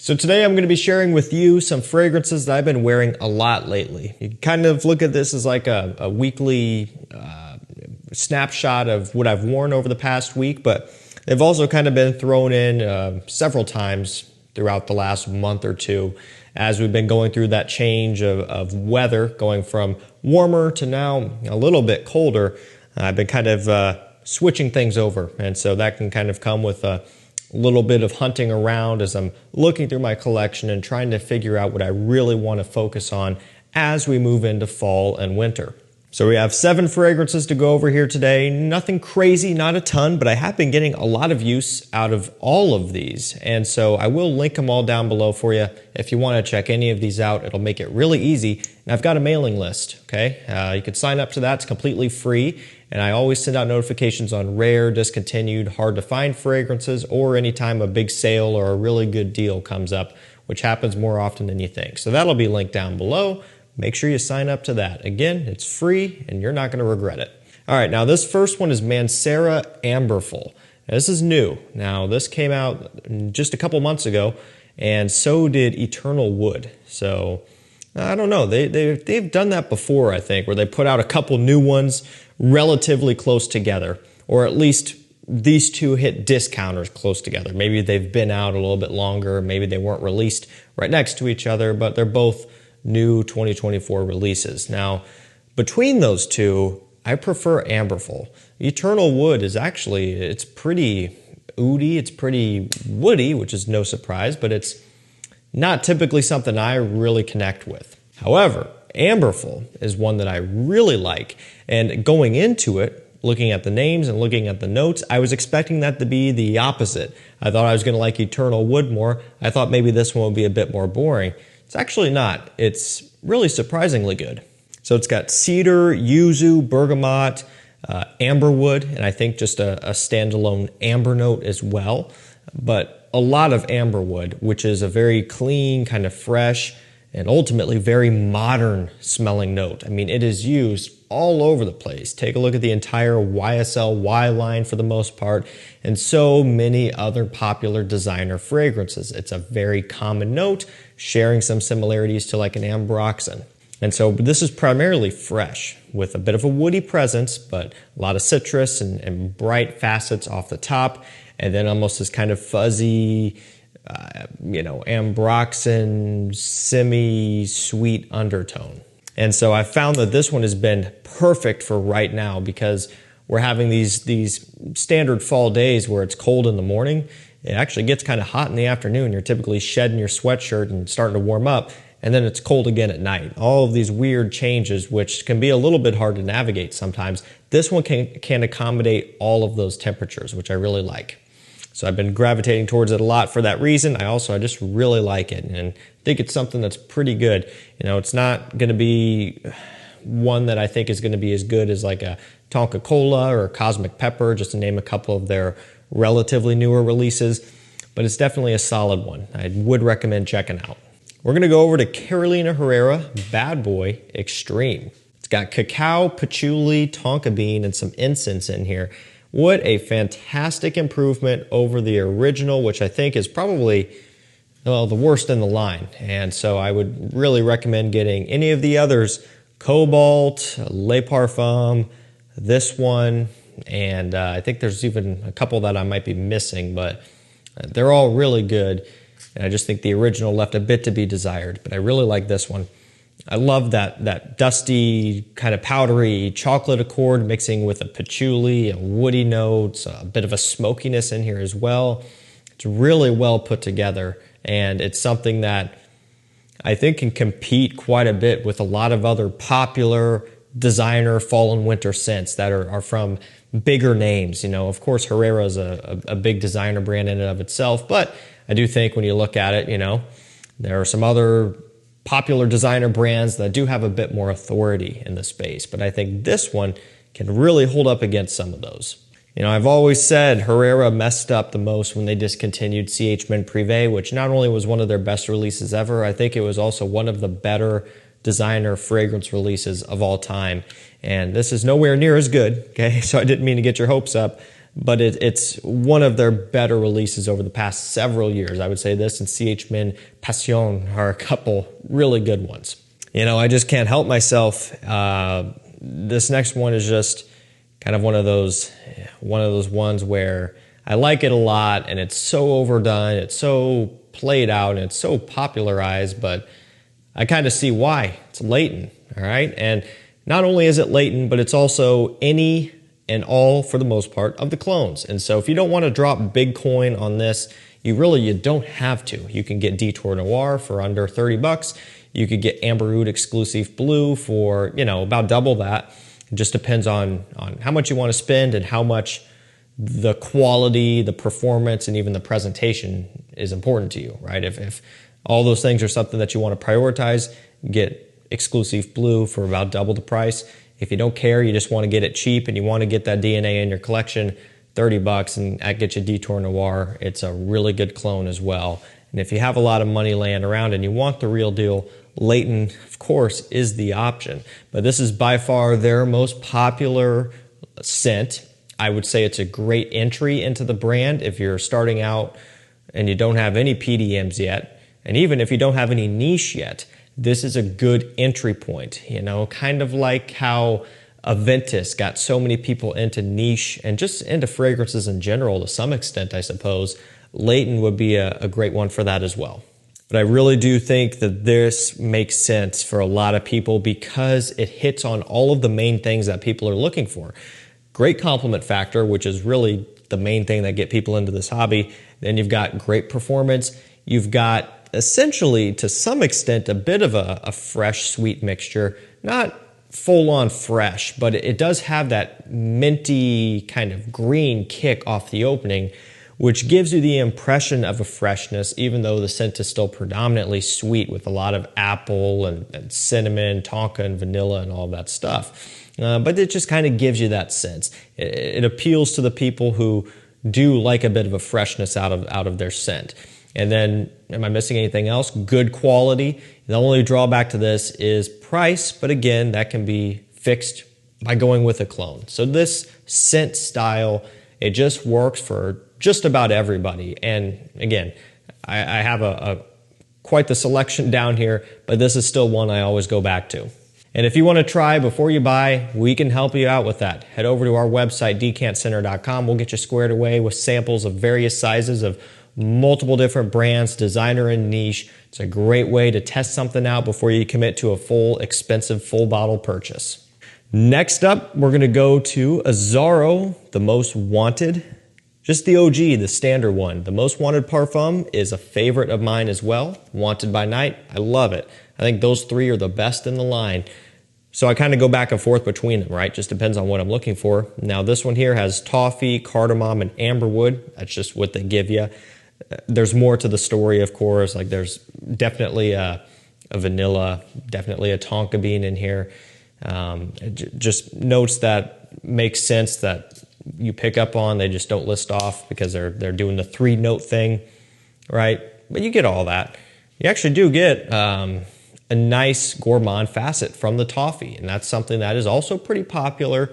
So today I'm going to be sharing with you some fragrances that I've been wearing a lot lately. You can kind of look at this as like a weekly snapshot of what I've worn over the past week, but they've also kind of been thrown in several times throughout the last month or two as we've been going through that change of weather, going from warmer to now a little bit colder. I've been kind of switching things over, and so that can kind of come with a little bit of hunting around as I'm looking through my collection and trying to figure out what I really want to focus on as we move into fall and winter. So we have 7 fragrances to go over here today. Nothing crazy, not a ton, but I have been getting a lot of use out of all of these. And so I will link them all down below for you. If you want to check any of these out, it'll make it really easy. And I've got a mailing list, okay? You can sign up to that. It's completely free. And I always send out notifications on rare, discontinued, hard to find fragrances, or anytime a big sale or a really good deal comes up, which happens more often than you think. So that'll be linked down below. Make sure you sign up to that. Again, it's free and you're not going to regret it. All right, now this first one is Mancera Amberful. Now, this is new. Now this came out just a couple months ago, and so did Eternal Wood. So I don't know, they've done that before, I think, where they put out a couple new ones relatively close together, or at least these two hit discounters close together. Maybe they've been out a little bit longer, maybe they weren't released right next to each other, but they're both new 2024 releases. Now, between those two, I prefer Amberful. Eternal Wood is actually, it's pretty oody, it's pretty woody, which is no surprise, but it's not typically something I really connect with. However, Amberful is one that I really like, and going into it, looking at the names and looking at the notes, I was expecting that to be the opposite. I thought I was going to like Eternal Wood more. I thought maybe this one would be a bit more boring. It's actually not. It's really surprisingly good. So it's got cedar, yuzu, bergamot, amberwood, and I think just a standalone amber note as well. But a lot of amberwood, which is a very clean, kind of fresh, and ultimately very modern smelling note. I mean, it is used all over the place. Take a look at the entire YSL Y line for the most part, and so many other popular designer fragrances. It's a very common note, sharing some similarities to like an ambroxan. And so this is primarily fresh with a bit of a woody presence, but a lot of citrus and bright facets off the top, and then almost this kind of fuzzy, ambroxan, semi-sweet undertone. And so I found that this one has been perfect for right now because we're having these standard fall days where it's cold in the morning. It actually gets kind of hot in the afternoon. You're typically shedding your sweatshirt and starting to warm up, and then it's cold again at night. All of these weird changes, which can be a little bit hard to navigate sometimes. This one can accommodate all of those temperatures, which I really like. So I've been gravitating towards it a lot for that reason. I just really like it and think it's something that's pretty good. It's not going to be one that I think is going to be as good as like a Tonka Cola or Cosmic Pepper, just to name a couple of their relatively newer releases, but it's definitely a solid one. I would recommend checking out. We're going to go over to Carolina Herrera Bad Boy Extreme. It's got cacao, patchouli, tonka bean, and some incense in here. What a fantastic improvement over the original, which I think is probably, well, the worst in the line. And so I would really recommend getting any of the others, Cobalt, Le Parfum, this one, and I think there's even a couple that I might be missing, but they're all really good. And I just think the original left a bit to be desired, but I really like this one. I love that dusty, kind of powdery chocolate accord mixing with a patchouli and woody notes, a bit of a smokiness in here as well. It's really well put together, and it's something that I think can compete quite a bit with a lot of other popular designer fall and winter scents that are from bigger names. Of course, Herrera is a big designer brand in and of itself, but I do think when you look at it, there are some other popular designer brands that do have a bit more authority in the space, but I think this one can really hold up against some of those. I've always said Herrera messed up the most when they discontinued CH Men Privé, which not only was one of their best releases ever, I think it was also one of the better designer fragrance releases of all time. And this is nowhere near as good, okay? So I didn't mean to get your hopes up, but it's one of their better releases over the past several years. I would say this and CH Men Passion are a couple really good ones. You know, I just can't help myself. This next one is just kind of one of those ones where I like it a lot and it's so overdone, it's so played out, and it's so popularized, but I kind of see why. It's Layton, all right? And not only is it Layton, but it's also any and all, for the most part, of the clones. And so if you don't want to drop big coin on this, you don't have to. You can get Detour Noir for under 30 bucks. You could get Amber Oud Exclusive Blue for, you know, about double that. It just depends on how much you want to spend and how much the quality, the performance, and even the presentation is important to you, right? If all those things are something that you want to prioritize, get Exclusive Blue for about double the price. If you don't care, you just want to get it cheap and you want to get that DNA in your collection, 30 bucks, and that gets you Detour Noir. It's a really good clone as well. And if you have a lot of money laying around and you want the real deal, Layton, of course, is the option. But this is by far their most popular scent. I would say it's a great entry into the brand if you're starting out and you don't have any PDMs yet. And even if you don't have any niche yet, this is a good entry point. You know, kind of like how Aventus got so many people into niche and just into fragrances in general to some extent, I suppose. Layton would be a great one for that as well. But I really do think that this makes sense for a lot of people because it hits on all of the main things that people are looking for. Great compliment factor, which is really the main thing that get people into this hobby. Then you've got great performance. You've got essentially, to some extent, a bit of a fresh, sweet mixture. Not full-on fresh, but it does have that minty kind of green kick off the opening, which gives you the impression of a freshness, even though the scent is still predominantly sweet with a lot of apple and cinnamon, tonka, and vanilla and all that stuff. But it just kind of gives you that sense. It appeals to the people who do like a bit of a freshness out of their scent. And then, am I missing anything else? Good quality. The only drawback to this is price, but again, that can be fixed by going with a clone. So this scent style, it just works for just about everybody. And again, I have quite the selection down here, but this is still one I always go back to. And if you want to try before you buy, we can help you out with that. Head over to our website, decantcenter.com. We'll get you squared away with samples of various sizes of multiple different brands, designer and niche. It's a great way to test something out before you commit to a expensive full bottle purchase. Next up, we're going to go to Azzaro, the Most Wanted. Just the OG, the standard one. The Most Wanted Parfum is a favorite of mine as well. Wanted by Night, I love it. I think those three are the best in the line. So I kind of go back and forth between them, right? Just depends on what I'm looking for. Now this one here has toffee, cardamom, and amberwood. That's just what they give you. There's more to the story, of course. Like there's definitely a vanilla, definitely a tonka bean in here. Just notes that makes sense that you pick up on. They just don't list off because they're doing the 3-note thing, right? But you get all that. You actually do get a nice gourmand facet from the toffee, and that's something that is also pretty popular.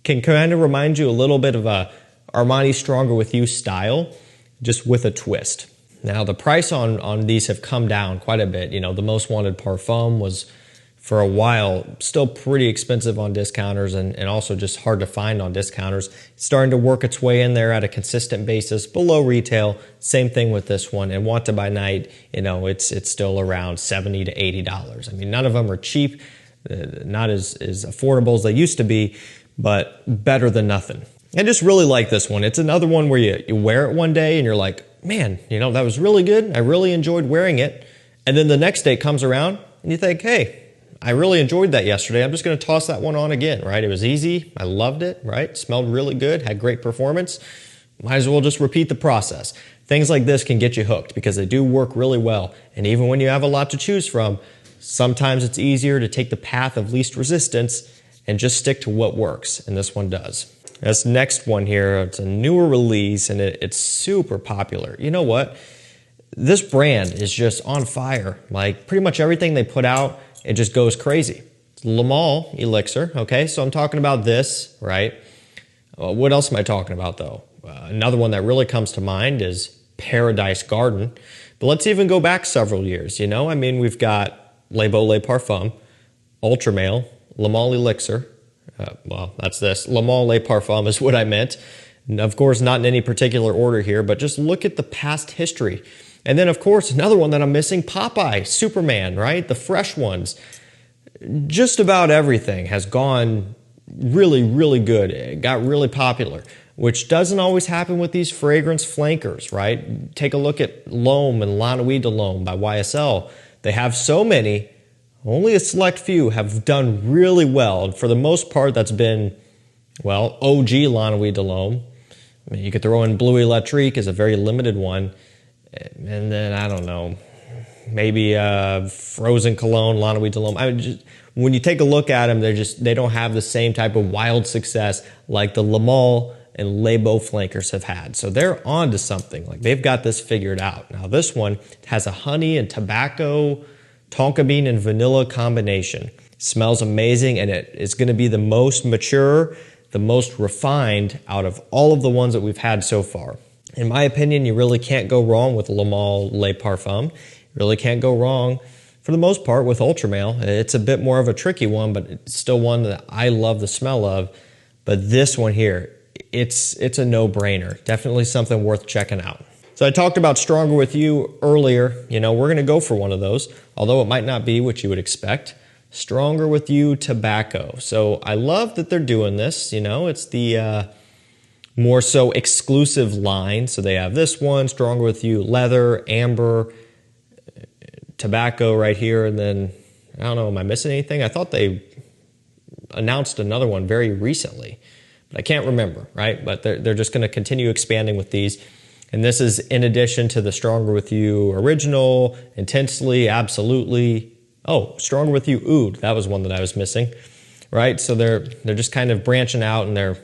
Can kind of remind you a little bit of a Armani Stronger With You style, just with a twist. Now the price on these have come down quite a bit. You know, the Most Wanted Parfum was for a while still pretty expensive on discounters and also just hard to find on discounters. It's starting to work its way in there at a consistent basis below retail. Same thing with this one. And Wanted by Night, you know, it's still around $70 to $80. I mean, none of them are cheap, not as affordable as they used to be, but better than nothing. I just really like this one. It's another one where you wear it one day and you're like, man, you know, that was really good. I really enjoyed wearing it. And then the next day comes around and you think, hey, I really enjoyed that yesterday. I'm just going to toss that one on again, right? It was easy. I loved it, right? Smelled really good, had great performance. Might as well just repeat the process. Things like this can get you hooked because they do work really well. And even when you have a lot to choose from, sometimes it's easier to take the path of least resistance and just stick to what works. And this one does. This next one here, it's a newer release and it's super popular. You know what? This brand is just on fire. Like pretty much everything they put out, it just goes crazy. It's Le Male Elixir, okay? So I'm talking about this, right? What else am I talking about, though? Another one that really comes to mind is Paradise Garden. But let's even go back several years, you know? I mean, we've got Le Parfum, Ultra Male, Le Male Elixir. Well, that's this. Le Male Le Parfum is what I meant. And of course, not in any particular order here, but just look at the past history. And then, of course, another one that I'm missing, Popeye, Superman, right? The fresh ones. Just about everything has gone really, really good. It got really popular, which doesn't always happen with these fragrance flankers, right? Take a look at L'Homme and La Nuit de L'Homme by YSL. They have so many, only a select few have done really well. And for the most part, that's been, well, OG La Nuit de L'Homme. I mean, you could throw in Blue Electrique as a very limited one. And then, I don't know, maybe Frozen Cologne, La Nuit de L'Homme. I mean, when you take a look at them, they don't have the same type of wild success like the Le Male and Le Beau flankers have had. So they're on to something. Like, they've got this figured out. Now, this one has a honey and tobacco, tonka bean and vanilla combination. It smells amazing, and it is going to be the most mature, the most refined out of all of the ones that we've had so far. In my opinion, you really can't go wrong with Le Male Le Parfum. You really can't go wrong, for the most part, with Ultra Male. It's a bit more of a tricky one, but it's still one that I love the smell of. But this one here, it's a no-brainer. Definitely something worth checking out. So I talked about Stronger With You earlier. You know, we're going to go for one of those, although it might not be what you would expect. Stronger With You Tobacco. So I love that they're doing this. You know, it's the more so exclusive line. So they have this one, Stronger With You Leather, Amber, Tobacco right here. And then, I don't know, am I missing anything? I thought they announced another one very recently, but I can't remember, right? But they're just going to continue expanding with these. And this is in addition to the Stronger With You Original, Intensely, Absolutely. Oh, Stronger With You Oud. That was one that I was missing, right? So they're just kind of branching out, and they're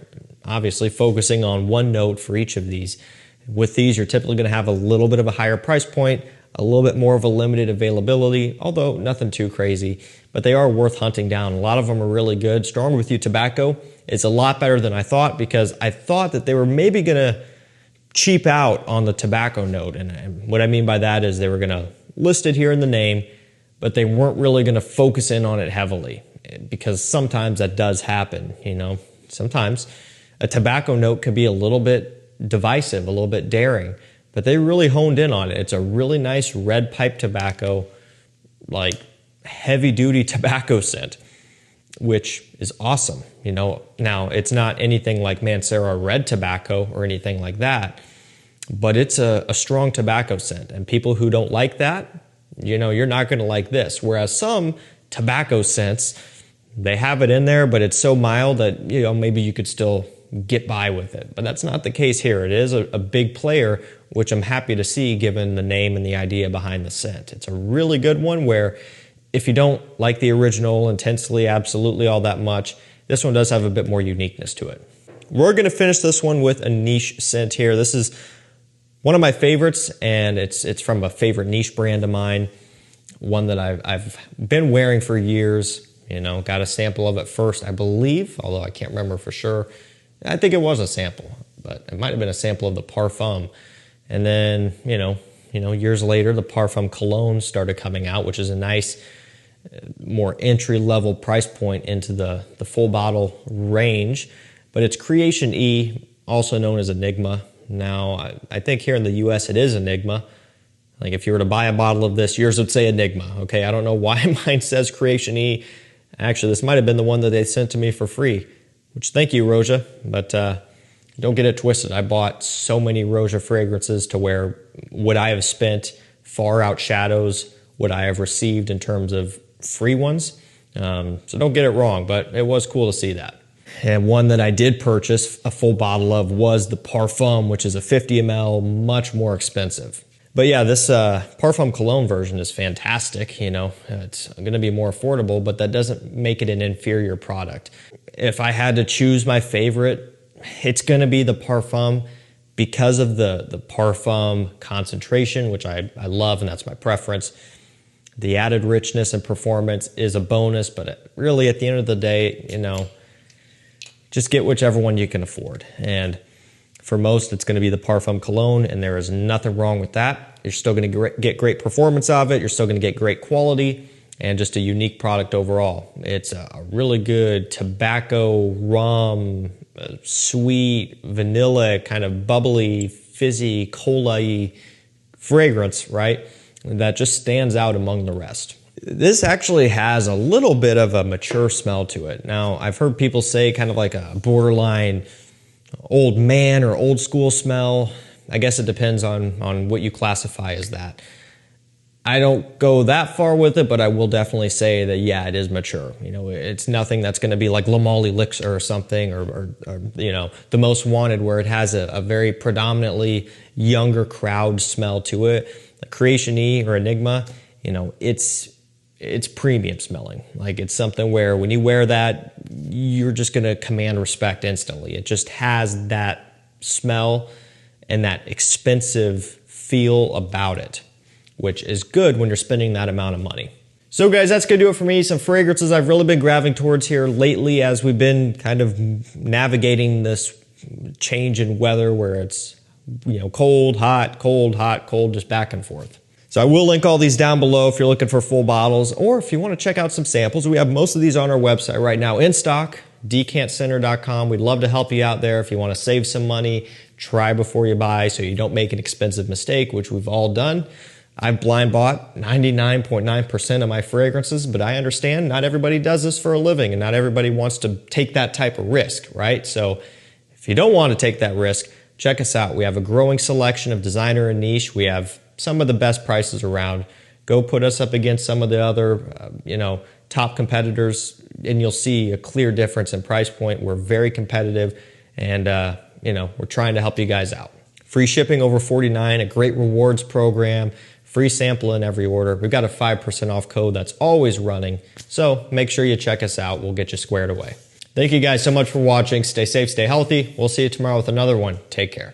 obviously focusing on one note for each of these. With these, you're typically going to have a little bit of a higher price point, a little bit more of a limited availability, although nothing too crazy, but they are worth hunting down. A lot of them are really good. Stronger With You Tobacco is a lot better than I thought, because I thought that they were maybe going to cheap out on the tobacco note. And what I mean by that is they were going to list it here in the name, but they weren't really going to focus in on it heavily, because sometimes that does happen. You know, sometimes a tobacco note could be a little bit divisive, a little bit daring, but they really honed in on it. It's a really nice red pipe tobacco, like heavy duty tobacco scent, which is awesome. You know, now it's not anything like Mancera red tobacco or anything like that, but it's a strong tobacco scent. And people who don't like that, you know, you're not going to like this. Whereas some tobacco scents, they have it in there, but it's so mild that, you know, maybe you could still get by with it. But that's not the case here. It is a big player, which I'm happy to see given the name and the idea behind the scent. It's a really good one where if you don't like the original Intensely, Absolutely all that much, this one does have a bit more uniqueness to it. We're going to finish this one with a niche scent here. This is one of my favorites, and it's from a favorite niche brand of mine, one that I've been wearing for years. You know, got a sample of it first, I believe, although I can't remember for sure. I think it was a sample, but it might have been a sample of the Parfum. And then, you know, years later, the Parfum Cologne started coming out, which is a nice, more entry-level price point into the full bottle range. But it's Creation E, also known as Enigma. Now, I think here in the U.S. it is Enigma. Like, if you were to buy a bottle of this, yours would say Enigma, okay? I don't know why mine says Creation E. Actually, this might have been the one that they sent to me for free, which thank you, Roja, but don't get it twisted. I bought so many Roja fragrances to where what I have spent far outshadows what I have received in terms of free ones. So don't get it wrong, but it was cool to see that. And one that I did purchase a full bottle of was the Parfum, which is a 50 ml, much more expensive. But yeah, this Parfum Cologne version is fantastic. You know, it's going to be more affordable, but that doesn't make it an inferior product. If I had to choose my favorite, it's going to be the Parfum because of the Parfum concentration, which I love, and that's my preference. The added richness and performance is a bonus, but really at the end of the day, you know, just get whichever one you can afford. And for most, it's going to be the Parfum cologne, and there is nothing wrong with that. You're still going to get great performance out of it. You're still going to get great quality and just a unique product overall. It's a really good tobacco, rum, sweet, vanilla, kind of bubbly, fizzy, cola-y fragrance, right? That just stands out among the rest. This actually has a little bit of a mature smell to it. Now, I've heard people say kind of like a borderline old man or old school smell. I guess it depends on what you classify as that. I don't go that far with it, but I will definitely say that, yeah, it is mature. You know, it's nothing that's going to be like Le Male Elixir or something, or you know, The Most Wanted, where it has a very predominantly younger crowd smell to it. The Creation E or Enigma, you know, it's premium smelling. Like, it's something where when you wear that, you're just going to command respect instantly. It just has that smell and that expensive feel about it, which is good when you're spending that amount of money. So guys, that's gonna do it for me. Some fragrances I've really been gravitating towards here lately as we've been kind of navigating this change in weather where it's, you know, cold, hot, cold, just back and forth. So I will link all these down below if you're looking for full bottles, or if you want to check out some samples. We have most of these on our website right now in stock, decantcenter.com. We'd love to help you out there if you want to save some money, try before you buy so you don't make an expensive mistake, which we've all done. I've blind bought 99.9% of my fragrances, but I understand not everybody does this for a living and not everybody wants to take that type of risk, right? So if you don't want to take that risk, check us out. We have a growing selection of designer and niche. We have some of the best prices around. Go put us up against some of the other, you know, top competitors, and you'll see a clear difference in price point. We're very competitive, and you know, we're trying to help you guys out. Free shipping over $49, a great rewards program, free sample in every order. We've got a 5% off code that's always running, so make sure you check us out. We'll get you squared away. Thank you guys so much for watching. Stay safe, stay healthy. We'll see you tomorrow with another one. Take care.